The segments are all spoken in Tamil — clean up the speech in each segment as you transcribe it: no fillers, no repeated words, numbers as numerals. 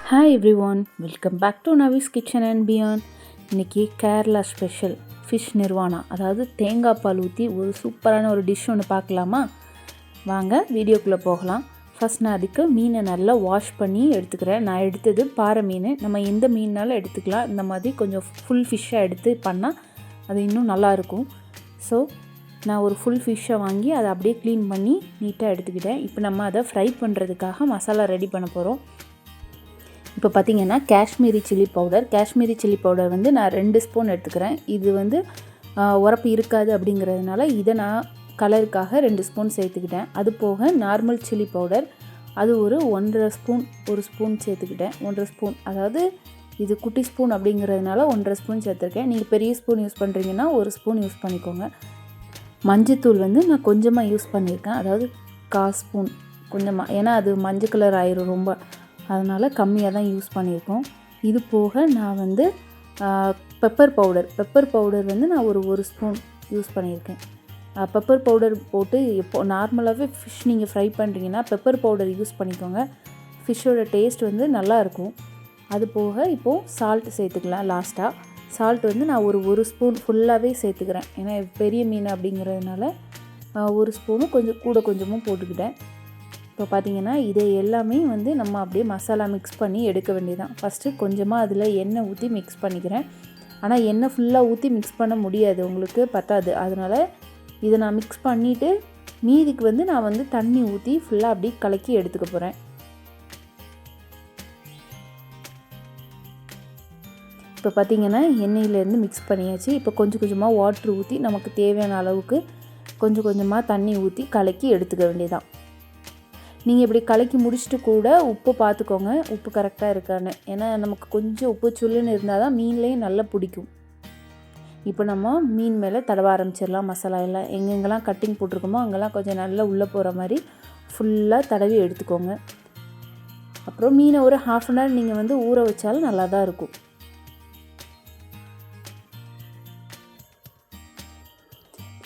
Hi everyone, welcome back to Navi's Kitchen and Beyond. இன்னைக்கு கேரளா ஸ்பெஷல் ஃபிஷ் நிர்வாணா, அதாவது தேங்காய் பால் ஊற்றி ஒரு சூப்பரான ஒரு டிஷ் ஒன்று பார்க்கலாமா? வாங்க வீடியோக்குள்ளே போகலாம். ஃபஸ்ட் நான் அதுக்கு மீனை நல்லா வாஷ் பண்ணி எடுத்துக்கிறேன். நான் எடுத்தது பாறை மீன். நம்ம எந்த மீன்னாலும் எடுத்துக்கலாம். இந்த மாதிரி கொஞ்சம் ஃபுல் ஃபிஷ்ஷாக எடுத்து பண்ணால் அது இன்னும் நல்லாயிருக்கும். ஸோ நான் ஒரு ஃபுல் ஃபிஷ்ஷை வாங்கி அதை அப்படியே க்ளீன் பண்ணி நீட்டாக எடுத்துக்கிட்டேன். இப்போ நம்ம அதை ஃப்ரை பண்ணுறதுக்காக மசாலா ரெடி பண்ண போகிறோம். இப்போ பார்த்திங்கன்னா காஷ்மீரி சில்லி பவுடர் வந்து நான் 2 ஸ்பூன் எடுத்துக்கிறேன். இது வந்து உரப்பு இருக்காது அப்படிங்கிறதுனால இதை நான் கலருக்காக 2 ஸ்பூன் சேர்த்துக்கிட்டேன். அது போக நார்மல் சில்லி பவுடர் அது ஒரு 1 ஸ்பூன் சேர்த்துக்கிட்டேன். 1 ஸ்பூன், அதாவது இது குட்டி ஸ்பூன் அப்படிங்கிறதுனால 1 ஸ்பூன் சேர்த்துருக்கேன். நீங்கள் பெரிய ஸ்பூன் யூஸ் பண்ணுறீங்கன்னா 1 ஸ்பூன் யூஸ் பண்ணிக்கோங்க. மஞ்சத்தூள் வந்து நான் கொஞ்சமாக யூஸ் பண்ணியிருக்கேன், அதாவது 1/4 ஸ்பூன் கொஞ்சமாக, ஏன்னா அது மஞ்சள் கலர் ஆயிரும் ரொம்ப, அதனால் கம்மியாக தான் யூஸ் பண்ணியிருக்கோம். இது போக நான் வந்து பெப்பர் பவுடர் வந்து நான் ஒரு ஸ்பூன் யூஸ் பண்ணியிருக்கேன். பெப்பர் பவுடர் போட்டு நார்மலாகவே ஃபிஷ் நீங்கள் ஃப்ரை பண்ணுறீங்கன்னா பெப்பர் பவுடர் யூஸ் பண்ணிக்கோங்க. ஃபிஷ்ஷோட டேஸ்ட் வந்து நல்லாயிருக்கும். அது போக இப்போது சால்ட் சேர்த்துக்கலாம். லாஸ்ட்டாக சால்ட் வந்து நான் ஒரு ஸ்பூன் ஃபுல்லாகவே சேர்த்துக்கிறேன். ஏன்னா பெரிய மீன் அப்படிங்கிறதுனால 1 ஸ்பூனும் கொஞ்சமும் போட்டுக்கிட்டேன். இப்போ பார்த்திங்கன்னா இதை எல்லாமே வந்து நம்ம அப்படியே மசாலா மிக்ஸ் பண்ணி எடுக்க வேண்டியதான். ஃபஸ்ட்டு கொஞ்சமாக அதில் எண்ணெய் ஊற்றி மிக்ஸ் பண்ணிக்கிறேன். ஆனால் எண்ணெய் ஃபுல்லாக ஊற்றி மிக்ஸ் பண்ண முடியாது, உங்களுக்கு பத்தாது. அதனால் இதை நான் மிக்ஸ் பண்ணிவிட்டு மீதிக்கு வந்து நான் வந்து தண்ணி ஊற்றி ஃபுல்லாக அப்படியே கலக்கி எடுத்துக்க போகிறேன். இப்போ பார்த்திங்கன்னா எண்ணெயிலேருந்து மிக்ஸ் பண்ணியாச்சு. இப்போ கொஞ்சமாக வாட்ரு ஊற்றி நமக்கு தேவையான அளவுக்கு கொஞ்சமாக தண்ணி ஊற்றி கலக்கி எடுத்துக்க வேண்டியதான். நீங்கள் இப்படி கலக்கி முடிச்சுட்டு கூட உப்பு பார்த்துக்கோங்க, உப்பு கரெக்டாக இருக்கான்னு. ஏன்னா நமக்கு கொஞ்சம் உப்பு சுள்ளுன்னு இருந்தால் தான் மீன்லேயும் நல்லா பிடிக்கும். இப்போ நம்ம மீன் மேலே தடவ ஆரம்பிச்சிடலாம். மசாலா எல்லாம் எங்கெங்கெல்லாம் கட்டிங் போட்டிருக்கோமோ அங்கெல்லாம் கொஞ்சம் நல்லா உள்ளே போகிற மாதிரி ஃபுல்லாக தடவி எடுத்துக்கோங்க. அப்புறம் மீனை ஒரு 1/2 அன் ஹவர் நீங்கள் வந்து ஊற வச்சாலும் நல்லா தான் இருக்கும்.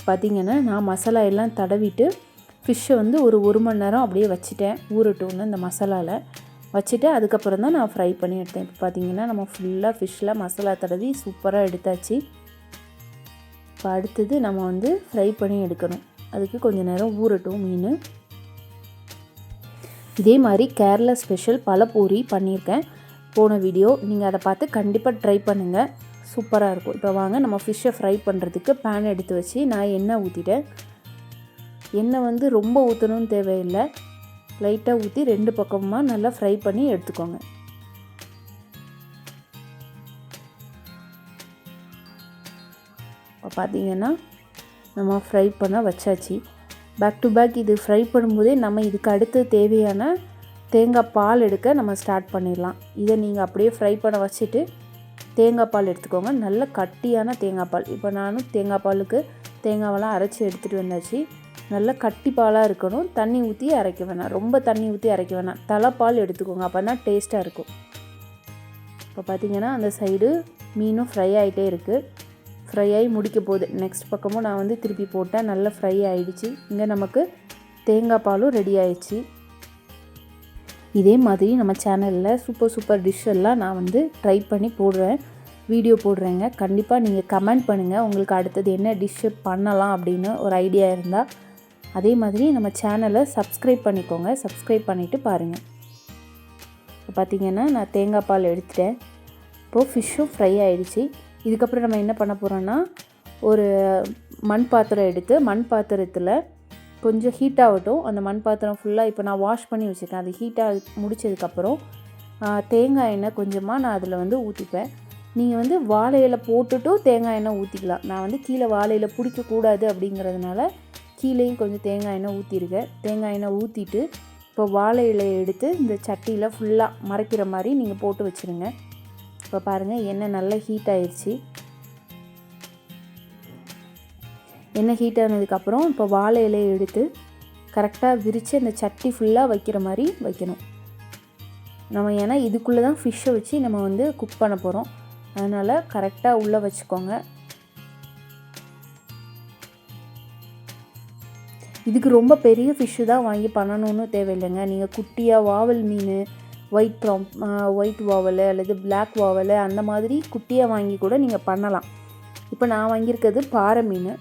பார்த்திங்கன்னா நான் மசாலா எல்லாம் தடவிட்டு ஃபிஷ்ஷை வந்து ஒரு மணி நேரம் அப்படியே வச்சுட்டேன், ஊறட்டும்னு இந்த மசாலாவில் வச்சுட்டு அதுக்கப்புறம் தான் நான் ஃப்ரை பண்ணி எடுத்தேன். இப்போ பார்த்திங்கன்னா நம்ம ஃபுல்லாக ஃபிஷ்ஷில் மசாலா தடவி சூப்பராக எடுத்தாச்சு. இப்போ அடுத்தது நம்ம வந்து ஃப்ரை பண்ணி எடுக்கணும். அதுக்கு கொஞ்சம் நேரம் ஊறட்டும் மீன். இதே மாதிரி கேரளா ஸ்பெஷல் பலப்பூரி பண்ணியிருக்கேன், போன வீடியோ. நீங்கள் அதை பார்த்து கண்டிப்பாக ட்ரை பண்ணுங்கள், சூப்பராக இருக்கும். இப்போ வாங்க நம்ம ஃபிஷ்ஷை ஃப்ரை பண்ணுறதுக்கு பேன் எடுத்து வச்சு நான் எண்ணெய் ஊற்றிட்டேன். எண்ணெய் வந்து ரொம்ப ஊற்றணும்னு தேவையில்லை, லைட்டாக ஊற்றி 2 பக்கமாக நல்லா ஃப்ரை பண்ணி எடுத்துக்கோங்க. இப்போ பார்த்திங்கன்னா நம்ம ஃப்ரை பண்ண வச்சாச்சு. பேக் டு பேக் இது ஃப்ரை பண்ணும்போதே நம்ம இதுக்கு அடுத்து தேவையான தேங்காய் பால் எடுக்க நம்ம ஸ்டார்ட் பண்ணிடலாம். இதை நீங்கள் அப்படியே ஃப்ரை பண்ண வச்சுட்டு தேங்காய் பால் எடுத்துக்கோங்க, நல்ல கட்டியான தேங்காய் பால். இப்போ நானும் தேங்காய் பாலுக்கு தேங்காவெல்லாம் அரைச்சி எடுத்துகிட்டு வந்தாச்சு. நல்லா கட்டி பாலாக இருக்கணும், தண்ணி ஊற்றி அரைக்க வேணாம், ரொம்ப தண்ணி ஊற்றி அரைக்க வேணாம். தலைப்பால் எடுத்துக்கோங்க, அப்போ தான் டேஸ்ட்டாக இருக்கும். இப்போ பார்த்திங்கன்னா அந்த சைடு மீனும் ஃப்ரை ஆகிட்டே இருக்குது, ஃப்ரை ஆகி முடிக்க போகுது. நெக்ஸ்ட் பக்கமும் நான் வந்து திருப்பி போட்டேன், நல்லா ஃப்ரை ஆகிடுச்சு. இங்கே நமக்கு தேங்காய் பாலும் ரெடி ஆயிடுச்சு. இதே மாதிரி நம்ம சேனலில் சூப்பர் டிஷ் எல்லாம் நான் வந்து ட்ரை பண்ணி வீடியோ போடுறேங்க. கண்டிப்பாக நீங்கள் கமெண்ட் பண்ணுங்கள், உங்களுக்கு அடுத்தது என்ன டிஷ்ஷு பண்ணலாம் அப்படின்னு ஒரு ஐடியா இருந்தால். அதே மாதிரி நம்ம சேனலை சப்ஸ்கிரைப் பண்ணிக்கோங்க, சப்ஸ்கிரைப் பண்ணிவிட்டு பாருங்கள். இப்போ பார்த்திங்கன்னா நான் தேங்காய் பால் எடுத்துட்டேன். இப்போது ஃபிஷ்ஷும் ஃப்ரை ஆகிடுச்சு. இதுக்கப்புறம் நம்ம என்ன பண்ண போகிறோன்னா, ஒரு மண் பாத்திரம் எடுத்து மண் பாத்திரத்தில் கொஞ்சம் ஹீட் ஆகட்டும். அந்த மண் பாத்திரம் ஃபுல்லாக இப்போ நான் வாஷ் பண்ணி வச்சுருக்கேன். அது ஹீட்டாக முடித்ததுக்கப்புறம் தேங்காய் எண்ணெய் கொஞ்சமாக நான் அதில் வந்து ஊற்றிப்பேன். நீங்கள் வந்து வாழை இலை போட்டுட்டும் தேங்காய் எண்ணெய் ஊற்றிக்கலாம். நான் வந்து கீழே வாழை இலை பிடிக்கக்கூடாது அப்படிங்கிறதுனால கீழேயும் கொஞ்சம் தேங்காய் எண்ணெய் ஊற்றிருக்கேன். தேங்காய் எண்ணெய் ஊற்றிட்டு இப்போ வாழை இலையை எடுத்து இந்த சட்டியில் ஃபுல்லாக மறைக்கிற மாதிரி நீங்கள் போட்டு வச்சுருங்க. இப்போ பாருங்கள் எண்ணெய் நல்லா ஹீட் ஆயிடுச்சு. எண்ணெய் ஹீட் ஆனதுக்கப்புறம் இப்போ வாழை இலையை எடுத்து கரெக்டாக விரித்து அந்த சட்டி ஃபுல்லாக வைக்கிற மாதிரி வைக்கணும் நம்ம. ஏன்னா இதுக்குள்ளே தான் ஃபிஷ்ஷை வச்சு நம்ம வந்து குக் பண்ண போகிறோம், அதனால் கரெக்டாக உள்ளே வச்சுக்கோங்க. இதுக்கு ரொம்ப பெரிய ஃபிஷ்ஷு தான் வாங்கி பண்ணணும்னு தேவையில்லைங்க. நீங்கள் குட்டியாக வாவல் மீன் ஒயிட் வாவல் அல்லது பிளாக் வாவல் அந்த மாதிரி குட்டியாக வாங்கி கூட நீங்கள் பண்ணலாம். இப்போ நான் வாங்கியிருக்கிறது பாறை மீன்.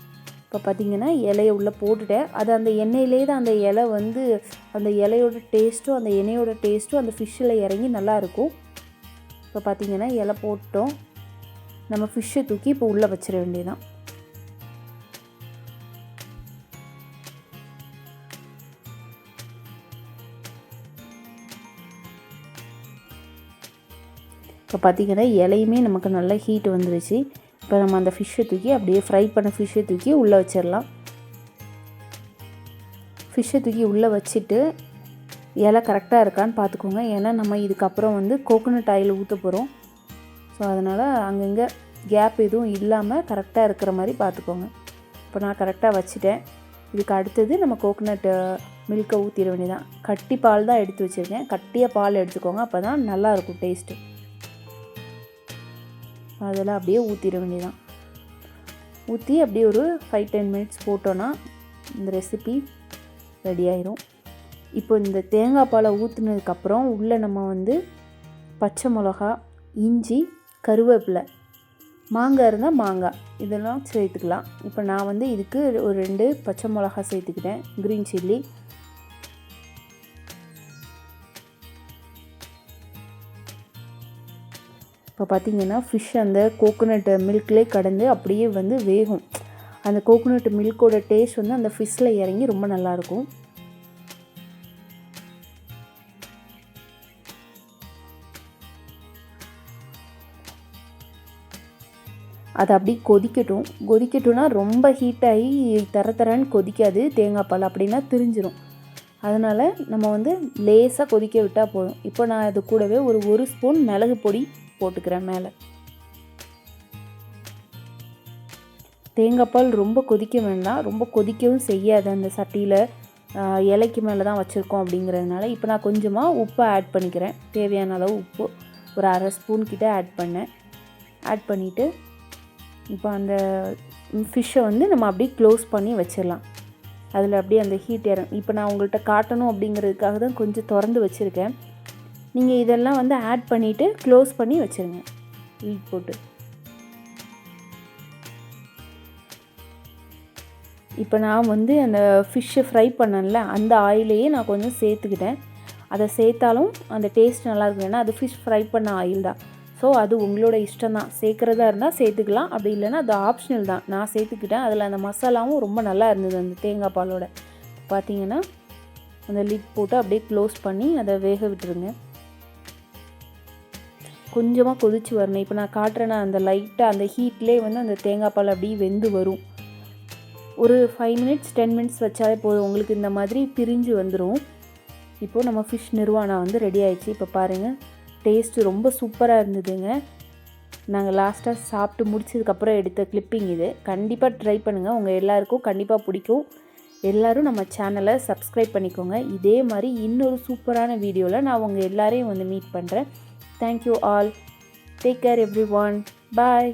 இப்போ பார்த்திங்கன்னா இலையை உள்ளே போட்டுட்டேன். அது அந்த எண்ணெயிலே தான் அந்த இலை வந்து அந்த இலையோட டேஸ்ட்டும் அந்த எண்ணெயோட டேஸ்ட்டும் அந்த ஃபிஷ்ஷில் இறங்கி நல்லாயிருக்கும். இப்போ பார்த்திங்கன்னா இலை போட்டோம். நம்ம ஃபிஷ்ஷை தூக்கி இப்போ உள்ளே வச்சிட வேண்டியதான். இப்போ பார்த்திங்கன்னா இலையுமே நமக்கு நல்ல ஹீட் வந்துருச்சு. இப்போ நம்ம அந்த ஃபிஷ்ஷை தூக்கி அப்படியே ஃப்ரை பண்ண ஃபிஷ்ஷை தூக்கி உள்ளே வச்சிடலாம். ஃபிஷ்ஷை தூக்கி உள்ளே வச்சுட்டு இலை கரெக்டாக இருக்கான்னு பார்த்துக்கோங்க. ஏன்னா நம்ம இதுக்கப்புறம் வந்து கோகோனட் ஆயில் ஊற்ற போகிறோம். ஸோ அதனால் அங்கங்கே கேப் எதுவும் இல்லாமல் கரெக்டாக இருக்கிற மாதிரி பார்த்துக்கோங்க. இப்போ நான் கரெக்டாக வச்சுட்டேன். இதுக்கு அடுத்தது நம்ம கோகோனட் மில்கை ஊற்றிட வேண்டியதான். கட்டி பால் தான் எடுத்து வச்சுருக்கேன். கட்டியாக பால் எடுத்துக்கோங்க, அப்போ தான் நல்லாயிருக்கும் டேஸ்ட்டு. அதெல்லாம் அப்படியே ஊற்றிட வேண்டியதான். ஊற்றி அப்படியே ஒரு 5-10 மினிட்ஸ் போட்டோன்னா இந்த ரெசிபி ரெடி ஆயிரும். இப்போ இந்த தேங்காய் பாலை ஊற்றுனதுக்கப்புறம் உள்ளே நம்ம வந்து பச்சை மிளகா, இஞ்சி, கருவேப்பிலை, மாங்காய் இருந்தால் மாங்காய் இதெல்லாம் சேர்த்துக்கலாம். இப்போ நான் வந்து இதுக்கு ஒரு 2 பச்சை மிளகா சேர்த்துக்கிட்டேன், க்ரீன் சில்லி. இப்போ பார்த்திங்கன்னா ஃபிஷ் அந்த கோகோனட் மில்க்லேயே கடந்து அப்படியே வந்து வேகும். அந்த கோகோனட் மில்கோட டேஸ்ட் வந்து அந்த ஃபிஷ்ஷில் இறங்கி ரொம்ப நல்லாயிருக்கும். அது அப்படி கொதிக்கட்டும்னா ரொம்ப ஹீட்டாகி தரன்னு கொதிக்காது தேங்காய் பால், அப்படின்னா திரிஞ்சிடும். அதனால் நம்ம வந்து லேசாக கொதிக்க விட்டால் போதும். இப்போ நான் அது கூடவே ஒரு ஸ்பூன் மிளகு பொடி போட்டுக்கிறேன் மேலே. தேங்காய் பால் ரொம்ப கொதிக்க வேண்டாம், ரொம்ப கொதிக்கவும் செய்யாது. அந்த சட்டியில் இலைக்கு மேலே தான் வச்சுருக்கோம் அப்படிங்கிறதுனால. இப்போ நான் கொஞ்சமாக உப்பை ஆட் பண்ணிக்கிறேன். தேவையான அளவு உப்பு ஒரு 1/2 ஸ்பூன் கிட்டே ஆட் பண்ணிவிட்டு இப்போ அந்த ஃபிஷ்ஷை வந்து நம்ம அப்படியே க்ளோஸ் பண்ணி வச்சிடலாம். அதில் அப்படியே அந்த ஹீட் இப்போ நான் உங்கள்கிட்ட காட்டணும் அப்படிங்கிறதுக்காக தான் கொஞ்சம் திறந்து வச்சுருக்கேன். நீங்கள் இதெல்லாம் வந்து ஆட் பண்ணிவிட்டு க்ளோஸ் பண்ணி வச்சுருங்க லீட் போட்டு. இப்போ நான் வந்து அந்த ஃபிஷ்ஷை ஃப்ரை பண்ணல அந்த ஆயிலையே நான் கொஞ்சம் சேர்த்துக்கிட்டேன். அதை சேர்த்தாலும் அந்த டேஸ்ட் நல்லாயிருக்கும். ஏன்னா அது ஃபிஷ் ஃப்ரை பண்ண ஆயில் தான். ஸோ அது உங்களோட இஷ்டம் தான். சேர்க்குறதா இருந்தால் சேர்த்துக்கலாம், அப்படி இல்லைன்னா அது ஆப்ஷனல் தான். நான் சேர்த்துக்கிட்டேன். அதில் அந்த மசாலாவும் ரொம்ப நல்லா இருந்தது அந்த தேங்காய் பாலோட. பார்த்திங்கன்னா அந்த லிட் போட்டு அப்படியே க்ளோஸ் பண்ணி அதை வேக விட்டுருங்க. கொஞ்சமாக கொதிச்சு வரணும். இப்போ நான் காட்டுறேன்னா அந்த லைட்டாக அந்த ஹீட்லேயே வந்து அந்த தேங்காய் பால் அப்படியே வெந்து வரும். ஒரு 5 மினிட்ஸ் 10 மினிட்ஸ் வச்சாலே போதும், உங்களுக்கு இந்த மாதிரி பிரிஞ்சு வந்துடும். இப்போது நம்ம ஃபிஷ் நிர்வாணா வந்து ரெடி ஆயிடுச்சு. இப்போ பாருங்கள், டேஸ்ட்டு ரொம்ப சூப்பராக இருந்ததுங்க. நாங்கள் லாஸ்ட்டாக சாப்பிட்டு முடிச்சதுக்கப்புறம் எடுத்த கிளிப்பிங் இது. கண்டிப்பாக ட்ரை பண்ணுங்கள், உங்கள் எல்லாருக்கும் கண்டிப்பாக பிடிக்கும். எல்லோரும் நம்ம சேனலை சப்ஸ்கிரைப் பண்ணிக்கோங்க. இதே மாதிரி இன்னொரு சூப்பரான வீடியோவில் நான் உங்கள் எல்லாரையும் வந்து மீட் பண்ணுறேன். Thank you all. Take care everyone. பாய்.